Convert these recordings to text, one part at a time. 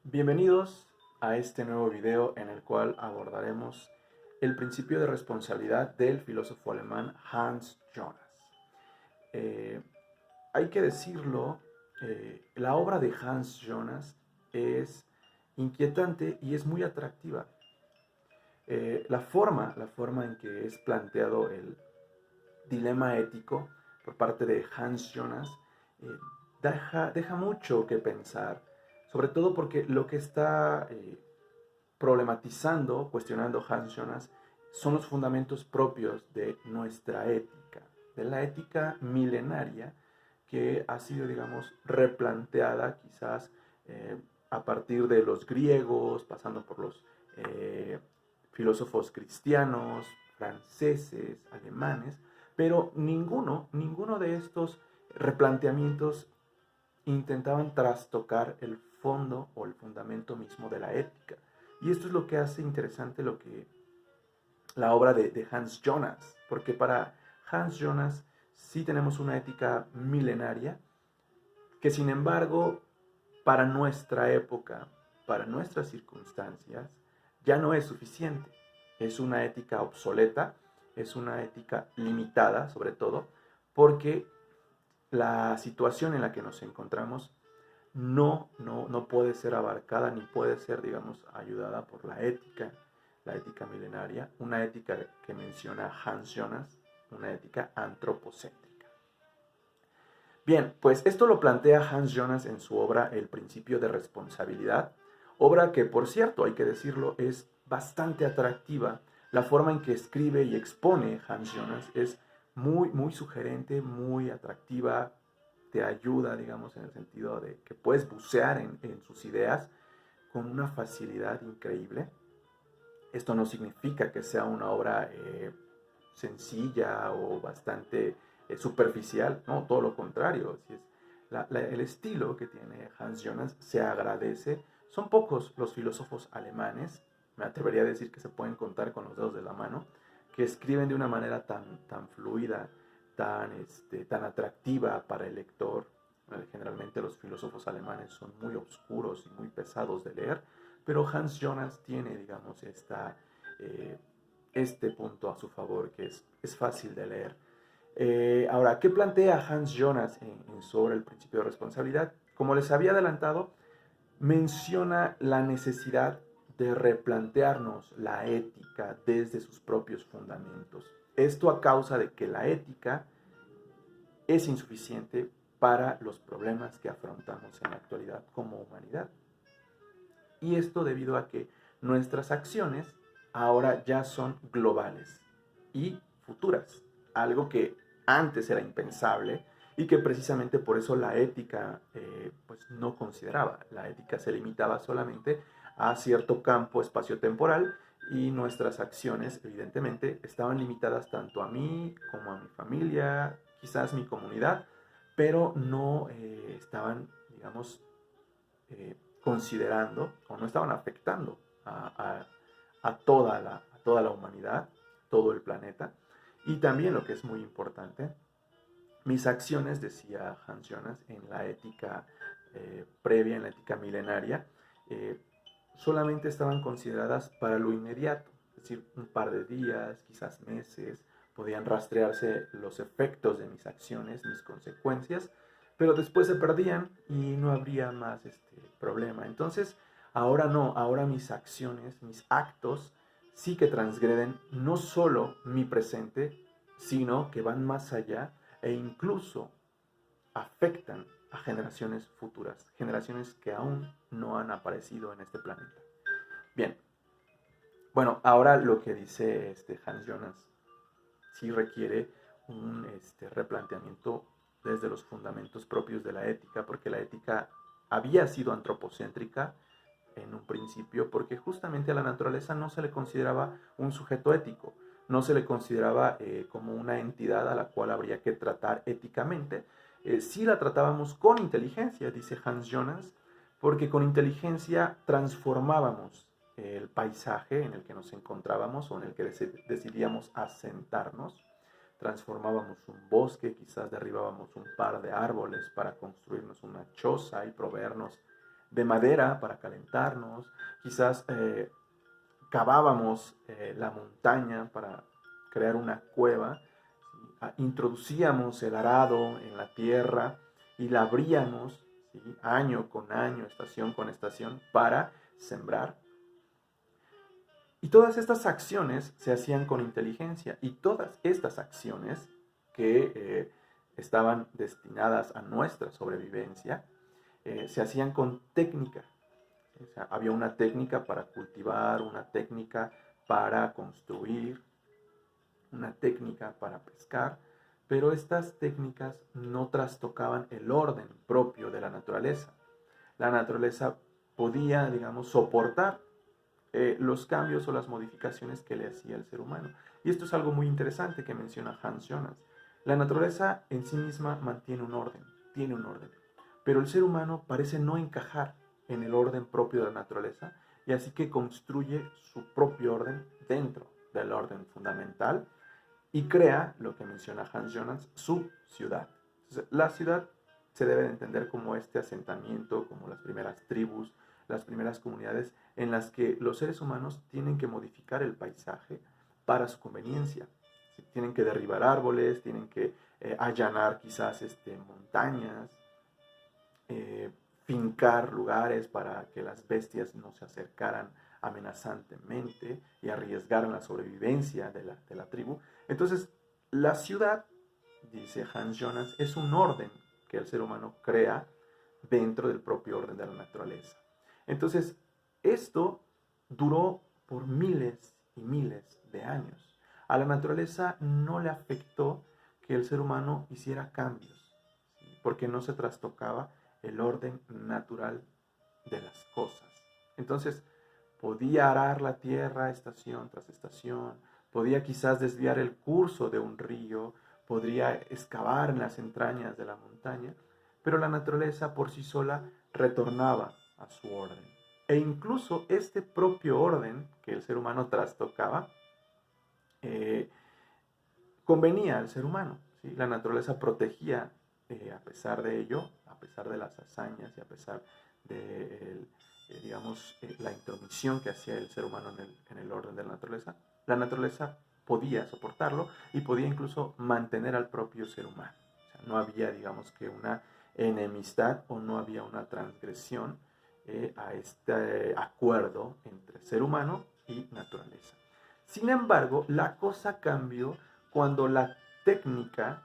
Bienvenidos a este nuevo video en el cual abordaremos el principio de responsabilidad del filósofo alemán Hans Jonas. Eh, Hay que decirlo, la obra de Hans Jonas es inquietante y es muy atractiva. La forma en que es planteado el dilema ético por parte de Hans Jonas eh, deja mucho que pensar, sobre todo porque lo que está problematizando, cuestionando Hans Jonas, son los fundamentos propios de nuestra ética, de la ética milenaria que ha sido, digamos, replanteada quizás a partir de los griegos, pasando por los filósofos cristianos, franceses, alemanes, pero ninguno de estos replanteamientos intentaban trastocar el fondo o el fundamento mismo de la ética. Y esto es lo que hace interesante la obra de Hans Jonas, porque para Hans Jonas sí tenemos una ética milenaria que sin embargo para nuestra época, para nuestras circunstancias, ya no es suficiente. Es una ética obsoleta, es una ética limitada sobre todo, porque la situación en la que nos encontramos no puede ser abarcada ni puede ser, digamos, ayudada por la ética milenaria, una ética que menciona Hans Jonas, una ética antropocéntrica. Bien, pues esto lo plantea Hans Jonas en su obra El principio de responsabilidad, obra que, por cierto, hay que decirlo, es bastante atractiva. La forma en que escribe y expone Hans Jonas es muy sugerente, muy atractiva, te ayuda, digamos, en el sentido de que puedes bucear en sus ideas con una facilidad increíble. Esto no significa que sea una obra sencilla o bastante superficial, no, todo lo contrario. Si es el estilo que tiene Hans Jonas se agradece. Son pocos los filósofos alemanes, me atrevería a decir que se pueden contar con los dedos de la mano, que escriben de una manera tan fluida, tan atractiva para el lector. Generalmente los filósofos alemanes son muy oscuros y muy pesados de leer, pero Hans Jonas tiene, digamos, este punto a su favor, que es fácil de leer. Ahora, ¿qué plantea Hans Jonas sobre el principio de responsabilidad? Como les había adelantado, menciona la necesidad de replantearnos la ética desde sus propios fundamentos. Esto a causa de que la ética es insuficiente para los problemas que afrontamos en la actualidad como humanidad. Y esto debido a que nuestras acciones ahora ya son globales y futuras, algo que antes era impensable y que precisamente por eso la ética pues no consideraba. La ética se limitaba solamente a cierto campo espaciotemporal y nuestras acciones evidentemente estaban limitadas tanto a mí como a mi familia, quizás mi comunidad, pero no estaban, digamos, considerando o no estaban afectando a toda la humanidad, todo el planeta. Y también lo que es muy importante, mis acciones, decía Hans Jonas, en la ética previa, en la ética milenaria, eh, solamente estaban consideradas para lo inmediato, es decir, un par de días, quizás meses, podían rastrearse los efectos de mis acciones, mis consecuencias, pero después se perdían y no habría más problema. Entonces, ahora no, ahora mis acciones, mis actos, sí que transgreden no solo mi presente, sino que van más allá e incluso afectan a generaciones futuras, generaciones que aún no han aparecido en este planeta. Bien, bueno, ahora lo que dice Hans Jonas sí requiere un replanteamiento desde los fundamentos propios de la ética, porque la ética había sido antropocéntrica en un principio, porque justamente a la naturaleza no se le consideraba un sujeto ético, no se le consideraba como una entidad a la cual habría que tratar éticamente. Sí la tratábamos con inteligencia, dice Hans Jonas, porque con inteligencia transformábamos el paisaje en el que nos encontrábamos o en el que decidíamos asentarnos. Transformábamos un bosque, quizás derribábamos un par de árboles para construirnos una choza y proveernos de madera para calentarnos, quizás cavábamos la montaña para crear una cueva, ¿sí? Introducíamos el arado en la tierra y la abríamos, ¿sí? Año con año, estación con estación, para sembrar. Y todas estas acciones se hacían con inteligencia, y todas estas acciones que estaban destinadas a nuestra sobrevivencia se hacían con técnica. O sea, había una técnica para cultivar, una técnica para construir, una técnica para pescar, pero estas técnicas no trastocaban el orden propio de la naturaleza. La naturaleza podía, digamos, soportar los cambios o las modificaciones que le hacía el ser humano. Y esto es algo muy interesante que menciona Hans Jonas. La naturaleza en sí misma mantiene un orden, tiene un orden, pero el ser humano parece no encajar en el orden propio de la naturaleza, y así que construye su propio orden dentro del orden fundamental y crea, lo que menciona Hans Jonas, su ciudad. Entonces, la ciudad se debe de entender como este asentamiento, como las primeras tribus, las primeras comunidades en las que los seres humanos tienen que modificar el paisaje para su conveniencia. Tienen que derribar árboles, tienen que allanar quizás montañas, fincar lugares para que las bestias no se acercaran amenazantemente y arriesgaran la sobrevivencia de la tribu. Entonces, la ciudad, dice Hans Jonas, es un orden que el ser humano crea dentro del propio orden de la naturaleza. Entonces, esto duró por miles y miles de años. A la naturaleza no le afectó que el ser humano hiciera cambios, ¿sí? Porque no se trastocaba el orden natural de las cosas. Entonces, podía arar la tierra estación tras estación, podía quizás desviar el curso de un río, podría excavar en las entrañas de la montaña, pero la naturaleza por sí sola retornaba a su orden. E incluso este propio orden que el ser humano trastocaba, eh, convenía al ser humano, ¿sí? La naturaleza protegía, a pesar de ello, a pesar de las hazañas y a pesar de, digamos, la intromisión que hacía el ser humano en el orden de la naturaleza podía soportarlo y podía incluso mantener al propio ser humano. O sea, no había, digamos, que una enemistad o no había una transgresión a este acuerdo entre ser humano y naturaleza. Sin embargo, la cosa cambió cuando la técnica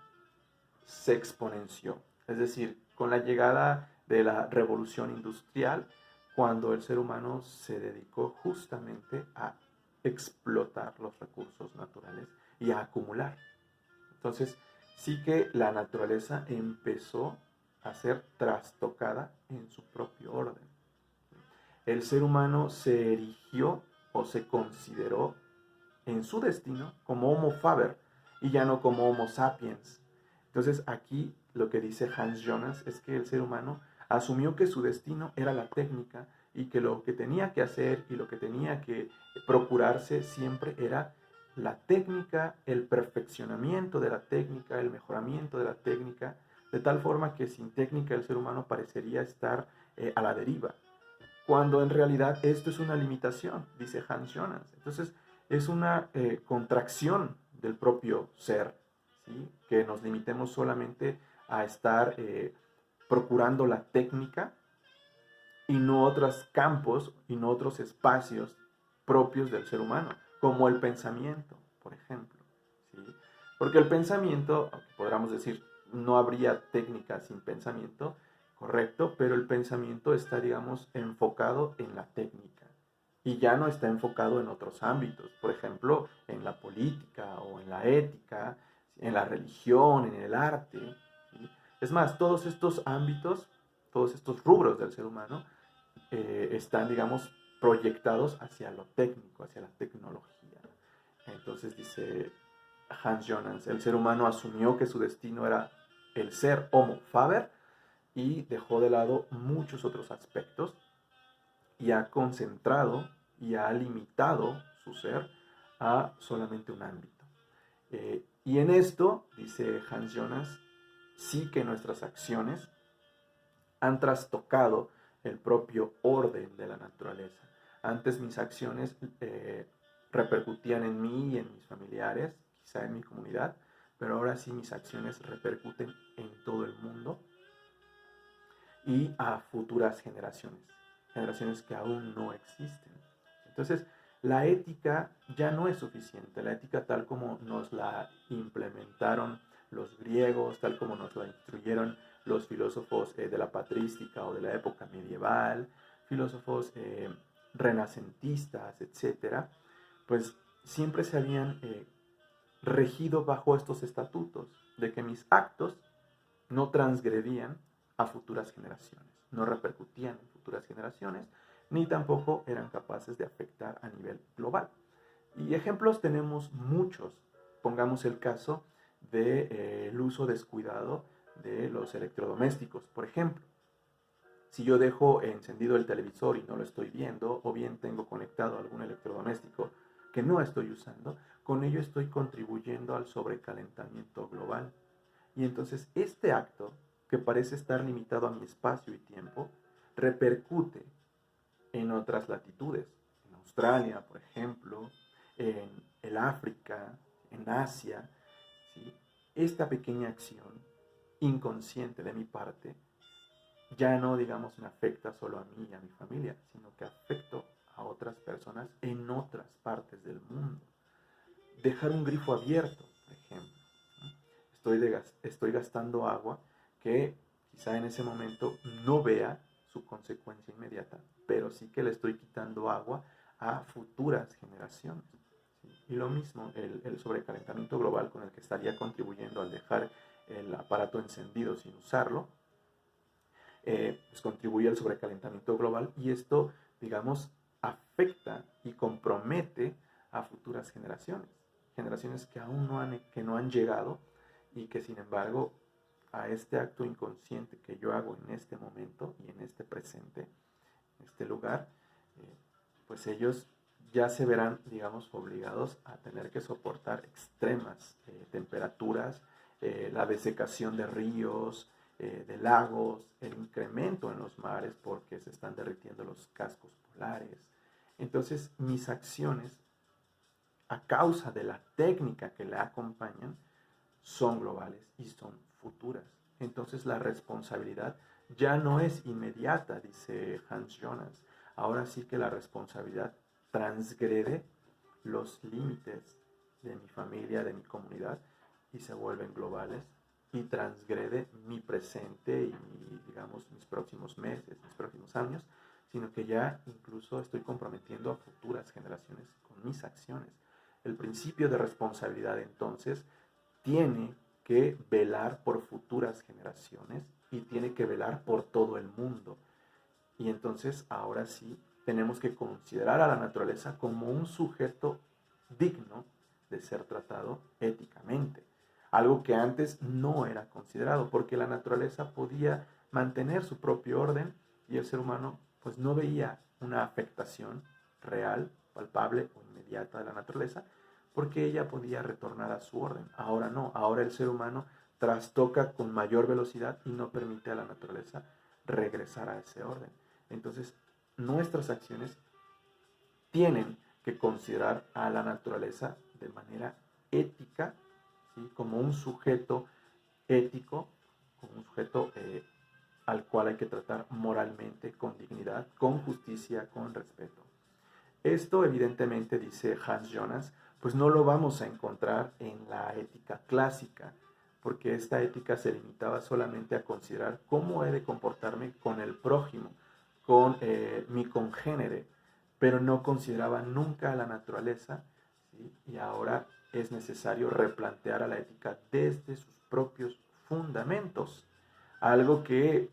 se exponenció. Es decir, con la llegada de la revolución industrial, cuando el ser humano se dedicó justamente a explotar los recursos naturales y a acumular. Entonces, sí que la naturaleza empezó a ser trastocada en su propio orden. El ser humano se erigió o se consideró en su destino como Homo faber y ya no como Homo sapiens. Entonces aquí lo que dice Hans Jonas es que el ser humano asumió que su destino era la técnica y que lo que tenía que hacer y lo que tenía que procurarse siempre era la técnica, el perfeccionamiento de la técnica, el mejoramiento de la técnica, de tal forma que sin técnica el ser humano parecería estar a la deriva, cuando en realidad esto es una limitación, dice Hans Jonas. Entonces, es una contracción del propio ser, ¿sí? Que nos limitemos solamente a estar procurando la técnica y no otros campos y no otros espacios propios del ser humano, como el pensamiento, por ejemplo, ¿sí? Porque el pensamiento, podríamos decir, no habría técnica sin pensamiento, correcto, pero el pensamiento está, digamos, enfocado en la técnica y ya no está enfocado en otros ámbitos, por ejemplo, en la política o en la ética, en la religión, en el arte, ¿sí? Es más, todos estos ámbitos, todos estos rubros del ser humano están, digamos, proyectados hacia lo técnico, hacia la tecnología. Entonces dice Hans Jonas, el ser humano asumió que su destino era el ser Homo faber y dejó de lado muchos otros aspectos y ha concentrado y ha limitado su ser a solamente un ámbito. Y en esto, dice Hans Jonas, sí que nuestras acciones han trastocado el propio orden de la naturaleza. Antes mis acciones repercutían en mí y en mis familiares, quizá en mi comunidad, pero ahora sí mis acciones repercuten en todo el mundo y a futuras generaciones, generaciones que aún no existen. Entonces, la ética ya no es suficiente, la ética tal como nos la implementaron los griegos, tal como nos la instruyeron los filósofos de la patrística o de la época medieval, filósofos renacentistas, etcétera, pues siempre se habían regido bajo estos estatutos de que mis actos no transgredían a futuras generaciones, no repercutían en futuras generaciones, ni tampoco eran capaces de afectar a nivel global. Y ejemplos tenemos muchos. Pongamos el caso del uso descuidado de los electrodomésticos, por ejemplo. Si yo dejo encendido el televisor y no lo estoy viendo, o bien tengo conectado algún electrodoméstico que no estoy usando, con ello estoy contribuyendo al sobrecalentamiento global. Y entonces este acto, que parece estar limitado a mi espacio y tiempo, repercute en otras latitudes, en Australia, por ejemplo, en el África, en Asia. ¿Sí? Esta pequeña acción inconsciente de mi parte ya no, digamos, me afecta solo a mí y a mi familia, sino que afecto a otras personas en otras partes del mundo. Dejar un grifo abierto, por ejemplo. Estoy gastando agua que quizá en ese momento no vea su consecuencia inmediata, pero sí que le estoy quitando agua a futuras generaciones. ¿Sí? Y lo mismo, el sobrecalentamiento global con el que estaría contribuyendo al dejar el aparato encendido sin usarlo, pues contribuye al sobrecalentamiento global y esto, digamos, afecta y compromete a futuras generaciones, generaciones que aún no han llegado y que sin embargo a este acto inconsciente que yo hago en este momento y en este presente, en este lugar, pues ellos ya se verán, digamos, obligados a tener que soportar extremas temperaturas, la desecación de ríos, de lagos, el incremento en los mares porque se están derritiendo los cascos polares. Entonces, mis acciones, a causa de la técnica que la acompañan, son globales y son futuras. Entonces, la responsabilidad ya no es inmediata, dice Hans Jonas. Ahora sí que la responsabilidad transgrede los límites de mi familia, de mi comunidad, y se vuelven globales y transgrede mi presente y digamos, mis próximos meses, mis próximos años, sino que ya incluso estoy comprometiendo a futuras generaciones con mis acciones. El principio de responsabilidad entonces tiene que velar por futuras generaciones y tiene que velar por todo el mundo. Y entonces ahora sí tenemos que considerar a la naturaleza como un sujeto digno de ser tratado éticamente. Algo que antes no era considerado, porque la naturaleza podía mantener su propio orden y el ser humano pues no veía una afectación real, palpable o inmediata de la naturaleza, porque ella podía retornar a su orden. Ahora no, ahora el ser humano trastoca con mayor velocidad y no permite a la naturaleza regresar a ese orden. Entonces, nuestras acciones tienen que considerar a la naturaleza de manera ética, ¿sí? Como un sujeto ético, como un sujeto al cual hay que tratar moralmente, con dignidad, con justicia, con respeto. Esto evidentemente, dice Hans Jonas, pues no lo vamos a encontrar en la ética clásica, porque esta ética se limitaba solamente a considerar cómo he de comportarme con el prójimo, con mi congénere, pero no consideraba nunca a la naturaleza, ¿sí? Y ahora es necesario replantear a la ética desde sus propios fundamentos, algo que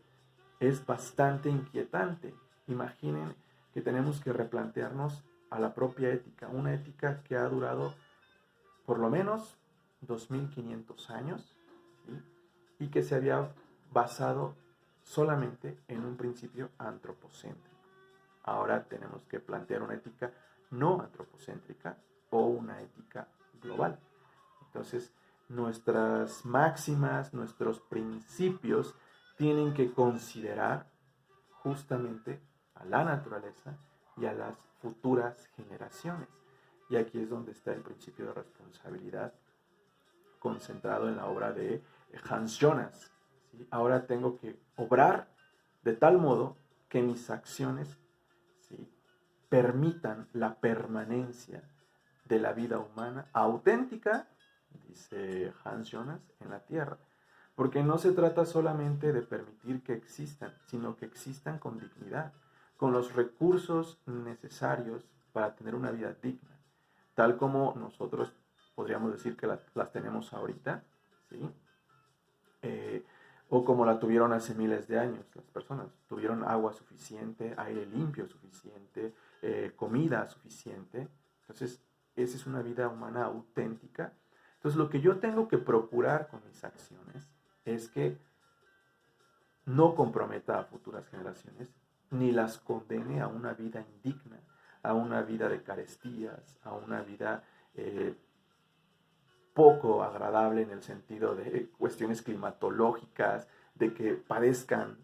es bastante inquietante. Imaginen que tenemos que replantearnos a la propia ética, una ética que ha durado por lo menos 2500 años, ¿sí? Y que se había basado solamente en un principio antropocéntrico. Ahora tenemos que plantear una ética no antropocéntrica o una ética global. Entonces, nuestras máximas, nuestros principios tienen que considerar justamente a la naturaleza y a las futuras generaciones. Y aquí es donde está el principio de responsabilidad concentrado en la obra de Hans Jonas, ¿sí? Ahora tengo que obrar de tal modo que mis acciones, ¿sí?, permitan la permanencia de la vida humana auténtica, dice Hans Jonas, en la Tierra. Porque no se trata solamente de permitir que existan, sino que existan con dignidad, con los recursos necesarios para tener una vida digna, tal como nosotros podríamos decir que las tenemos ahorita, ¿sí? O como la tuvieron hace miles de años las personas. Tuvieron agua suficiente, aire limpio suficiente, comida suficiente. Entonces, esa es una vida humana auténtica. Entonces, lo que yo tengo que procurar con mis acciones es que no comprometa a futuras generaciones, ni las condene a una vida indigna, a una vida de carestías, a una vida poco agradable en el sentido de cuestiones climatológicas, de que padezcan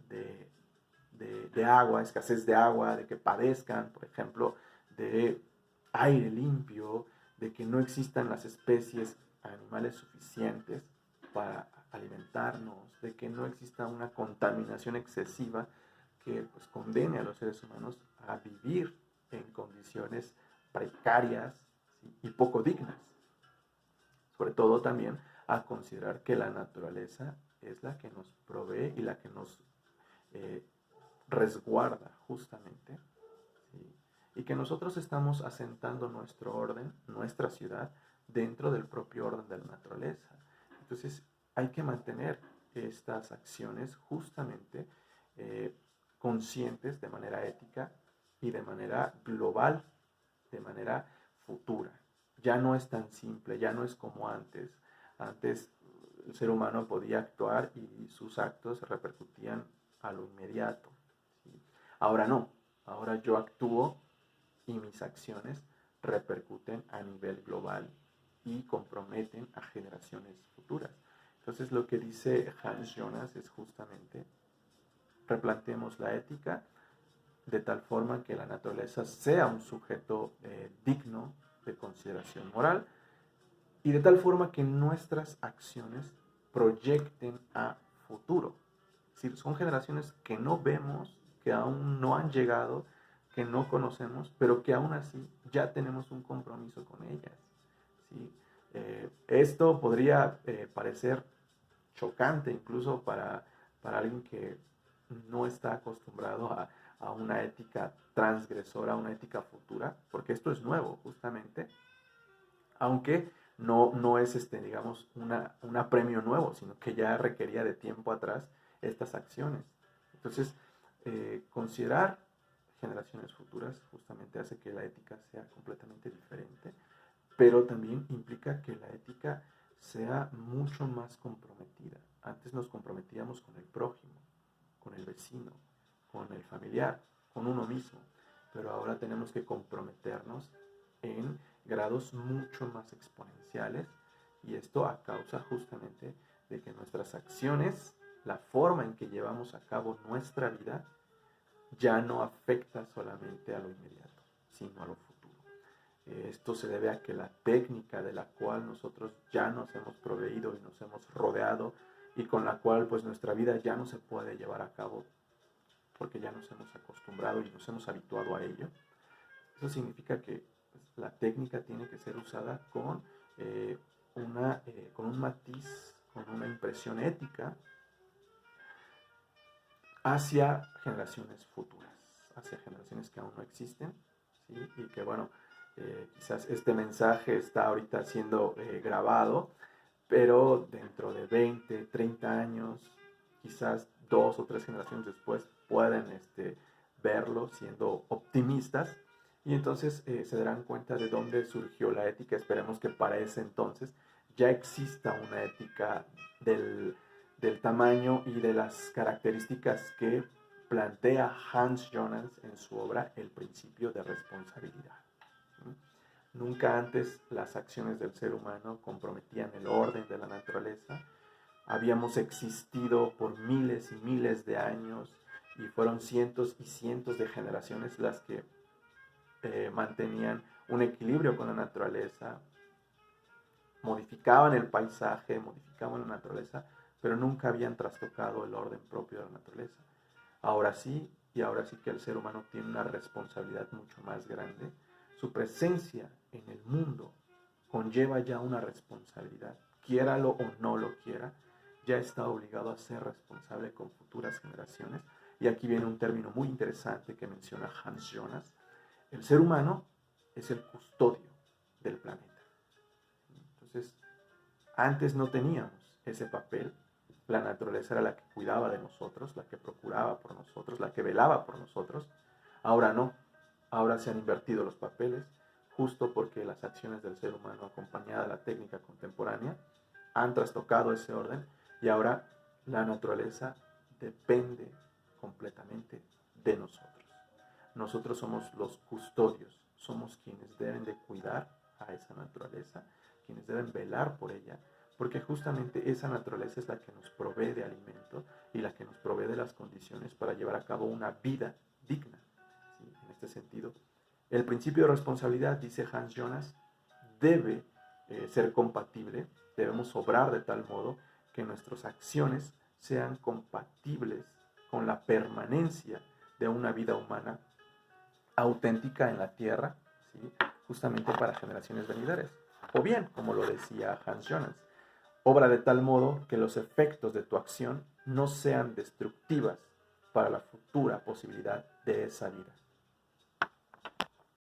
de agua, escasez de agua, de que padezcan, por ejemplo, de aire limpio, de que no existan las especies animales suficientes para alimentarnos, de que no exista una contaminación excesiva que pues condene a los seres humanos a vivir en condiciones precarias, ¿sí?, y poco dignas. Sobre todo también a considerar que la naturaleza es la que nos provee y la que nos resguarda justamente, ¿sí?, y que nosotros estamos asentando nuestro orden, nuestra ciudad, dentro del propio orden de la naturaleza. Entonces hay que mantener estas acciones justamente conscientes de manera ética y de manera global, de manera futura. Ya no es tan simple, ya no es como antes. Antes el ser humano podía actuar y sus actos repercutían a lo inmediato, ¿sí? Ahora no, ahora yo actúo y mis acciones repercuten a nivel global y comprometen a generaciones futuras. Entonces lo que dice Hans Jonas es justamente replanteemos la ética de tal forma que la naturaleza sea un sujeto digno de consideración moral y de tal forma que nuestras acciones proyecten a futuro. Es decir, son generaciones que no vemos, que aún no han llegado, que no conocemos, pero que aún así ya tenemos un compromiso con ellas, ¿sí? Esto podría parecer chocante incluso para alguien que no está acostumbrado a una ética transgresora, a una ética futura, porque esto es nuevo justamente, aunque no es, digamos, un apremio nuevo, sino que ya requería de tiempo atrás estas acciones. Entonces, considerar generaciones futuras justamente hace que la ética sea completamente diferente, pero también implica que la ética sea mucho más comprometida. Antes nos comprometíamos con el prójimo, con el vecino, con el familiar, con uno mismo, pero ahora tenemos que comprometernos en grados mucho más exponenciales, y esto a causa justamente de que nuestras acciones, la forma en que llevamos a cabo nuestra vida, ya no afecta solamente a lo inmediato, sino a lo futuro. Esto se debe a que la técnica de la cual nosotros ya nos hemos proveído y nos hemos rodeado y con la cual pues nuestra vida ya no se puede llevar a cabo porque ya nos hemos acostumbrado y nos hemos habituado a ello. Eso significa que pues, la técnica tiene que ser usada con un matiz, con una impresión ética hacia generaciones futuras, hacia generaciones que aún no existen, ¿sí? Y que bueno, quizás este mensaje está ahorita siendo grabado, pero dentro de 20, 30 años, quizás 2 o 3 generaciones después, pueden verlo siendo optimistas y entonces se darán cuenta de dónde surgió la ética. Esperemos que para ese entonces ya exista una ética del tamaño y de las características que plantea Hans Jonas en su obra El principio de responsabilidad. Nunca antes las acciones del ser humano comprometían el orden de la naturaleza. Habíamos existido por miles y miles de años y fueron cientos y cientos de generaciones las que mantenían un equilibrio con la naturaleza, modificaban el paisaje, modificaban la naturaleza, pero nunca habían trastocado el orden propio de la naturaleza. Ahora sí, y ahora sí que el ser humano tiene una responsabilidad mucho más grande. Su presencia en el mundo conlleva ya una responsabilidad, quiéralo o no lo quiera, ya está obligado a ser responsable con futuras generaciones. Y aquí viene un término muy interesante que menciona Hans Jonas. El ser humano es el custodio del planeta. Entonces, antes no teníamos ese papel. La naturaleza era la que cuidaba de nosotros, la que procuraba por nosotros, la que velaba por nosotros. Ahora no. Ahora se han invertido los papeles, justo porque las acciones del ser humano, acompañada de la técnica contemporánea, han trastocado ese orden y ahora la naturaleza depende completamente de nosotros. Nosotros somos los custodios, somos quienes deben de cuidar a esa naturaleza, quienes deben velar por ella, porque justamente esa naturaleza es la que nos provee de alimento y la que nos provee de las condiciones para llevar a cabo una vida digna. ¿Sí? En este sentido, el principio de responsabilidad, dice Hans Jonas, debe ser compatible, debemos obrar de tal modo que nuestras acciones sean compatibles con la permanencia de una vida humana auténtica en la tierra, ¿sí? Justamente para generaciones venideras. O bien, como lo decía Hans Jonas, obra de tal modo que los efectos de tu acción no sean destructivas para la futura posibilidad de esa vida.